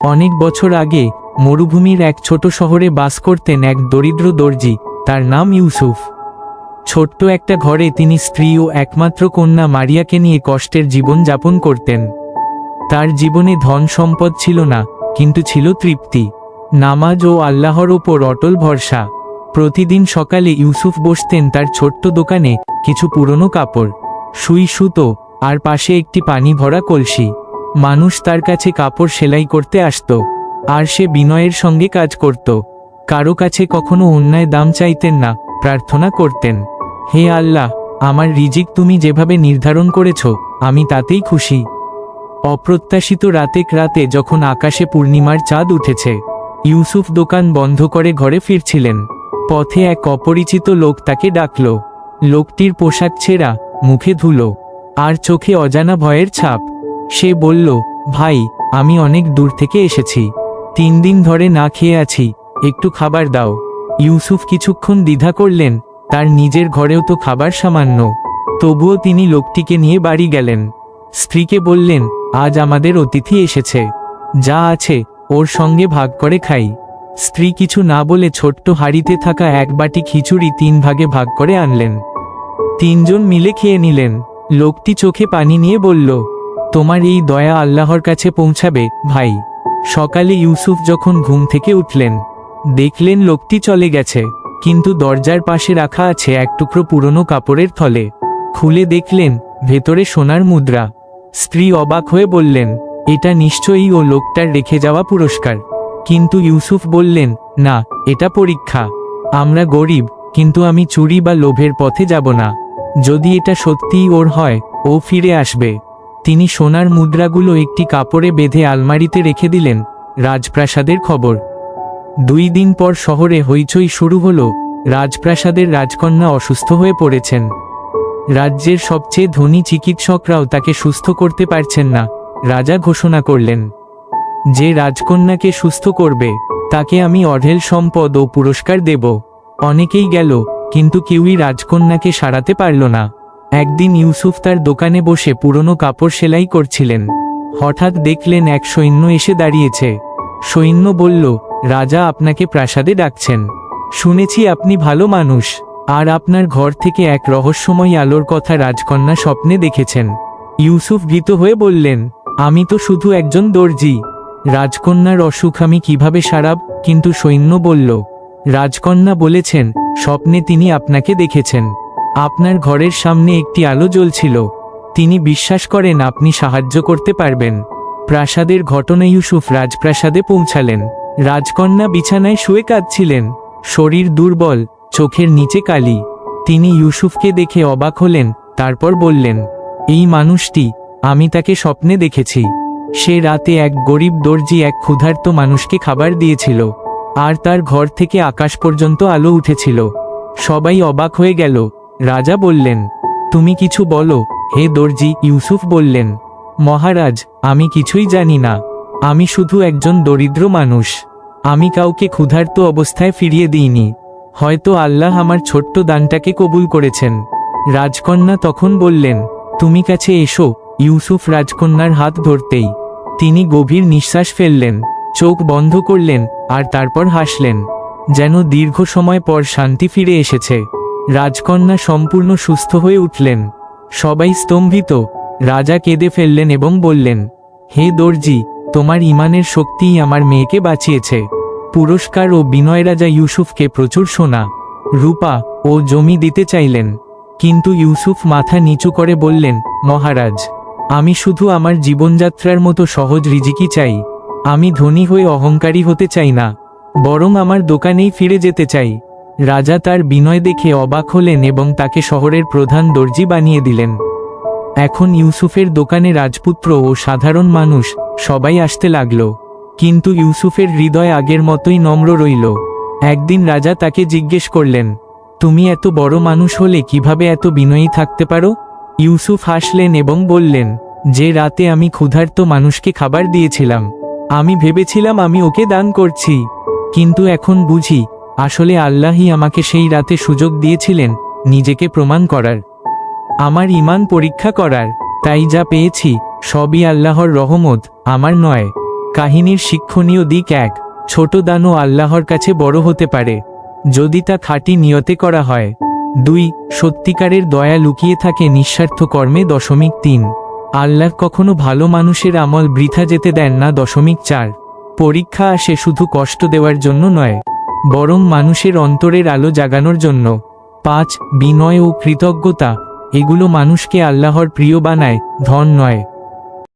অনেক বছর আগে মরুভূমির এক ছোট শহরে বাস করতেন এক দরিদ্র দর্জি। তার নাম ইউসুফ। ছোট্ট একটা ঘরে তিনি স্ত্রী ও একমাত্র কন্যা মারিয়াকে নিয়ে কষ্টের জীবন যাপন করতেন। তার জীবনে ধন সম্পদ ছিল না, কিন্তু ছিল তৃপ্তি, নামাজ ও আল্লাহর ওপর অটল ভরসা। প্রতিদিন সকালে ইউসুফ বসতেন তার ছোট্ট দোকানে, কিছু পুরনো কাপড়, সুই সুতো আর পাশে একটি পানি ভরা কলসি। মানুষ তার কাছে কাপড় সেলাই করতে আসত, আর সে বিনয়ের সঙ্গে কাজ করত। কারো কাছে কখনো অন্যায় দাম চাইতেন না, প্রার্থনা করতেন, হে আল্লাহ, আমার রিজিক তুমি যেভাবে নির্ধারণ করেছ আমি তাতেই খুশি। অপ্রত্যাশিত রাতে যখন আকাশে পূর্ণিমার চাঁদ উঠেছে, ইউসুফ দোকান বন্ধ করে ঘরে ফিরছিলেন। পথে এক অপরিচিত লোক তাকে ডাকল। লোকটির পোশাক ছেঁড়া, মুখে ধুলো, আর চোখে অজানা ভয়ের ছাপ। সে বলল, ভাই, আমি অনেক দূর থেকে এসেছি, 3 দিন ধরে না খেয়ে আছি, একটু খাবার দাও। ইউসুফ কিছুক্ষণ দ্বিধা করলেন, তার নিজের ঘরেও তো খাবার সামান্য। তবুও তিনি লোকটিকে নিয়ে বাড়ি গেলেন। স্ত্রীকে বললেন, আজ আমাদের অতিথি এসেছে, যা আছে ওর সঙ্গে ভাগ করে খাই। স্ত্রী কিছু না বলে ছোট্ট হাঁড়িতে থাকা এক বাটি খিচুড়ি 3 ভাগে ভাগ করে আনলেন। 3 জন মিলে খেয়ে নিলেন। লোকটি চোখে পানি নিয়ে বলল, তোমার এই দয়া আল্লাহর কাছে পৌঁছাবে ভাই। সকালে ইউসুফ যখন ঘুম থেকে উঠলেন, দেখলেন লোকটি চলে গেছে, কিন্তু দরজার পাশে রাখা আছে এক টুকরো পুরনো কাপড়ের থলে। খুলে দেখলেন ভেতরে সোনার মুদ্রা। স্ত্রী অবাক হয়ে বললেন, এটা নিশ্চয়ই ও লোকটার রেখে যাওয়া পুরস্কার। কিন্তু ইউসুফ বললেন, না, এটা পরীক্ষা। আমরা গরিব, কিন্তু আমি চুরি বা লোভের পথে যাব না। যদি এটা সত্যিই ওর হয়, ও ফিরে আসবে। তিনি সোনার মুদ্রাগুলো একটি কাপড়ে বেঁধে আলমারিতে রেখে দিলেন। রাজপ্রাসাদের খবর। 2 দিন পর শহরে হইচই শুরু হলো। রাজপ্রাসাদের রাজকন্যা অসুস্থ হয়ে পড়েছেন। রাজ্যের সবচেয়ে ধনী চিকিৎসকরাও তাকে সুস্থ করতে পারছেন না। রাজা ঘোষণা করলেন, যে রাজকন্যাকে সুস্থ করবে তাকে আমি অঢেল সম্পদ ও পুরস্কার দেব। অনেকেই গেল, কিন্তু কেউই রাজকন্যাকে সারাতে পারল না। একদিন ইউসুফ তার দোকানে বসে পুরনো কাপড় সেলাই করছিলেন। হঠাৎ দেখলেন এক সৈন্য এসে দাঁড়িয়েছে। সৈন্য বলল, রাজা আপনাকে প্রাসাদে ডাকছেন। শুনেছি আপনি ভালো মানুষ, আর আপনার ঘর থেকে এক রহস্যময় আলোর কথা রাজকন্যা স্বপ্নে দেখেছেন। ইউসুফ ভীত হয়ে বললেন, আমি তো শুধু একজন দর্জি, রাজকন্যার অসুখ আমি কিভাবে সারাব? কিন্তু সৈন্য বলল, রাজকন্যা বলেছেন স্বপ্নে তিনি আপনাকে দেখেছেন। আপনার ঘরের সামনে একটি আলো জ্বলছিল। তিনি বিশ্বাস করেন আপনি সাহায্য করতে পারবেন। প্রাসাদের ঘটনা। ইউসুফ রাজপ্রাসাদে পৌঁছালেন। রাজকন্যা বিছানায় শুয়ে কাঁদছিলেন, শরীর দুর্বল, চোখের নিচে কালি। তিনি ইউসুফকে দেখে অবাক হলেন, তারপর বললেন, এই মানুষটি, আমি তাকে স্বপ্নে দেখেছি। সে রাতে এক গরিব দর্জি এক ক্ষুধার্ত মানুষকে খাবার দিয়েছিল, আর তার ঘর থেকে আকাশ পর্যন্ত আলো উঠেছিল। সবাই অবাক হয়ে গেল। রাজা বললেন, তুমি কিছু বলো হে দর্জি। ইউসুফ বললেন, মহারাজ, আমি কিছুই জানি না। আমি শুধু একজন দরিদ্র মানুষ। আমি কাউকে ক্ষুধার্ত অবস্থায় ফিরিয়ে দিইনি। হয়তো আল্লাহ আমার ছোট্ট দানটাকে কবুল করেছেন। রাজকন্যা তখন বললেন, তুমি কাছে এসো। ইউসুফ রাজকন্যার হাত ধরতেই তিনি গভীর নিঃশ্বাস ফেললেন, চোখ বন্ধ করলেন, আর তারপর হাসলেন, যেন দীর্ঘ সময় পর শান্তি ফিরে এসেছে। রাজকন্যা সম্পূর্ণ সুস্থ হয়ে উঠলেন। সবাই স্তম্ভিত। রাজা কেঁদে ফেললেন এবং বললেন, হে দর্জি, তোমার ঈমানের শক্তিই আমার মেয়েকে বাঁচিয়েছে। পুরস্কার ও বিনয়। রাজা ইউসুফকে প্রচুর সোনা, রূপা ও জমি দিতে চাইলেন, কিন্তু ইউসুফ মাথা নিচু করে বললেন, মহারাজ, আমি শুধু আমার জীবনযাত্রার মতো সহজ রিজিকই চাই। আমি ধনী হয়ে অহংকারী হতে চাই না, বরং আমার দোকানেই ফিরে যেতে চাই। রাজা তার বিনয় দেখে অবাক হলেন এবং তাকে শহরের প্রধান দর্জি বানিয়ে দিলেন। এখন ইউসুফের দোকানে রাজপুত্র ও সাধারণ মানুষ সবাই আসতে লাগল, কিন্তু ইউসুফের হৃদয় আগের মতোই নম্র রইল। একদিন রাজা তাকে জিজ্ঞেস করলেন, তুমি এত বড় মানুষ হলে কিভাবে এত বিনয়ী থাকতে পারো? ইউসুফ হাসলেন এবং বললেন, যে রাতে আমি ক্ষুধার্ত মানুষকে খাবার দিয়েছিলাম, আমি ভেবেছিলাম আমি ওকে দান করছি, কিন্তু এখন বুঝি আসলে আল্লাহই আমাকে সেই রাতে সুযোগ দিয়েছিলেন নিজেকে প্রমাণ করার, আমার ঈমান পরীক্ষা করার। তাই যা পেয়েছি সবই আল্লাহর রহমত, আমার নয়। কাহিনীর শিক্ষণীয় দিক: 1. ছোট দানও আল্লাহর কাছে বড় হতে পারে যদি তা খাঁটি নিয়তে করা হয়। 2. সত্যিকারের দয়া লুকিয়ে থাকে নিঃস্বার্থ কর্মে। 3. আল্লাহ কখনো ভালো মানুষের আমল বৃথা যেতে দেন না। 4. পরীক্ষা আসে শুধু কষ্ট দেওয়ার জন্য নয়, বরং মানুষের অন্তরের আলো জাগানোর জন্য। 5. বিনয় ও কৃতজ্ঞতা, এগুলো মানুষকে আল্লাহর প্রিয় বানায়, ধন নয়।